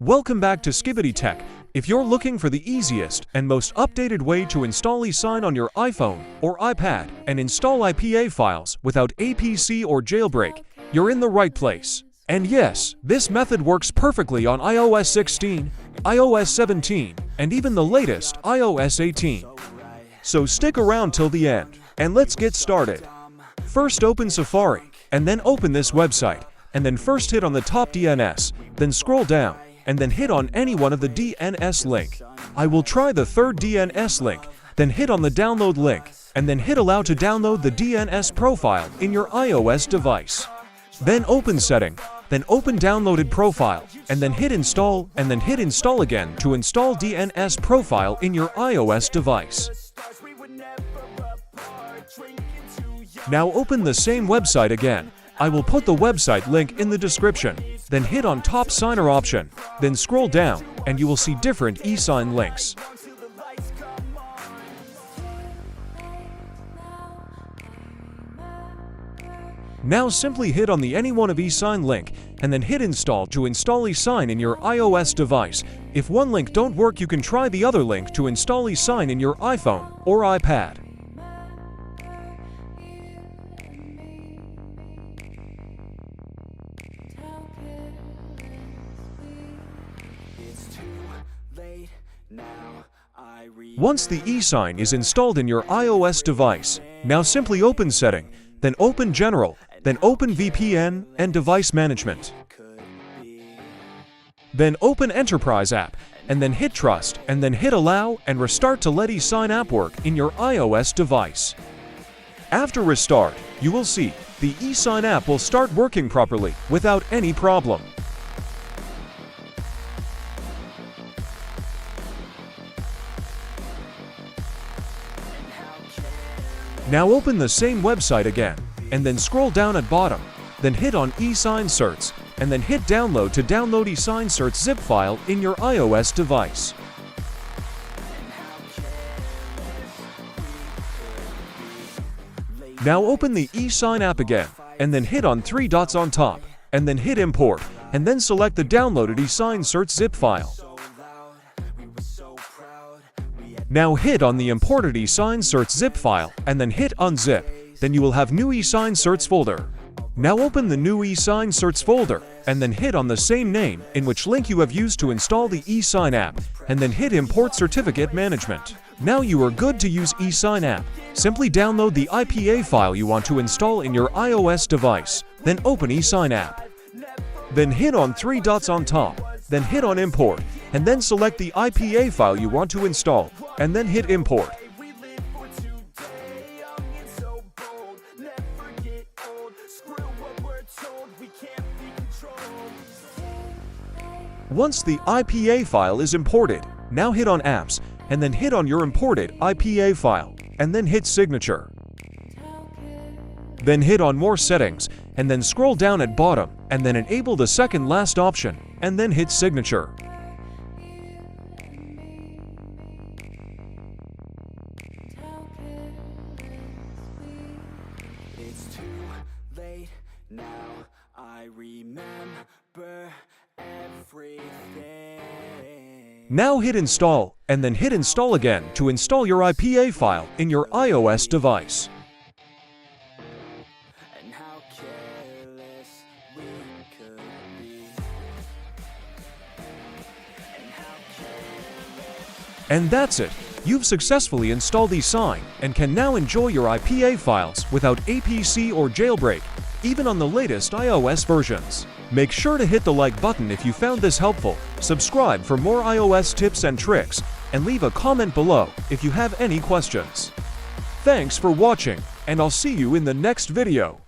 Welcome back to SKIBIDI Tech. If you're looking for the easiest and most updated way to install eSign on your iPhone or iPad and install IPA files without APC or Jailbreak, you're in the right place. And yes, this method works perfectly on iOS 16, iOS 17, and even the latest iOS 18. So stick around till the end, and let's get started. First open Safari, and then open this website, and then first hit on the top DNS, then scroll down, and then hit on any one of the DNS link. I will try the third DNS link, then hit on the download link, and then hit allow to download the DNS profile in your iOS device. Then open setting, then open downloaded profile, and then hit install, and then hit install again to install DNS profile in your iOS device. Now open the same website again. I will put the website link in the description. Then hit on top signer option, then scroll down, and you will see different eSign links. Now simply hit on the any one of eSign link, and then hit install to install eSign in your iOS device. If one link don't work, you can try the other link to install eSign in your iPhone or iPad. Once the eSign is installed in your iOS device, now simply open Setting, then open General, then open VPN and Device Management. Then open Enterprise app, and then hit Trust, and then hit Allow and restart to let eSign app work in your iOS device. After restart, you will see the eSign app will start working properly without any problem. Now open the same website again, and then scroll down at bottom, then hit on eSign certs, and then hit download to download eSign certs zip file in your iOS device. Now open the eSign app again, and then hit on three dots on top, and then hit import, and then select the downloaded eSign certs zip file. Now hit on the imported eSign certs zip file, and then hit unzip, then you will have new eSign certs folder. Now open the new eSign certs folder, and then hit on the same name in which link you have used to install the eSign app, and then hit import certificate management. Now you are good to use eSign app. Simply download the IPA file you want to install in your iOS device, then open eSign app. Then hit on three dots on top, then hit on import, and then select the IPA file you want to install, and then hit import. Once the IPA file is imported, now hit on Apps, and then hit on your imported IPA file, and then hit Signature. Then hit on More Settings, and then scroll down at bottom, and then enable the second last option, and then hit Signature. It's too late now, I remember everything. Now hit Install, and then hit Install again to install your IPA file in your iOS device. And how careless we could be. And that's it. You've successfully installed eSign and can now enjoy your IPA files without APC or Jailbreak, even on the latest iOS versions. Make sure to hit the like button if you found this helpful, subscribe for more iOS tips and tricks, and leave a comment below if you have any questions. Thanks for watching, and I'll see you in the next video.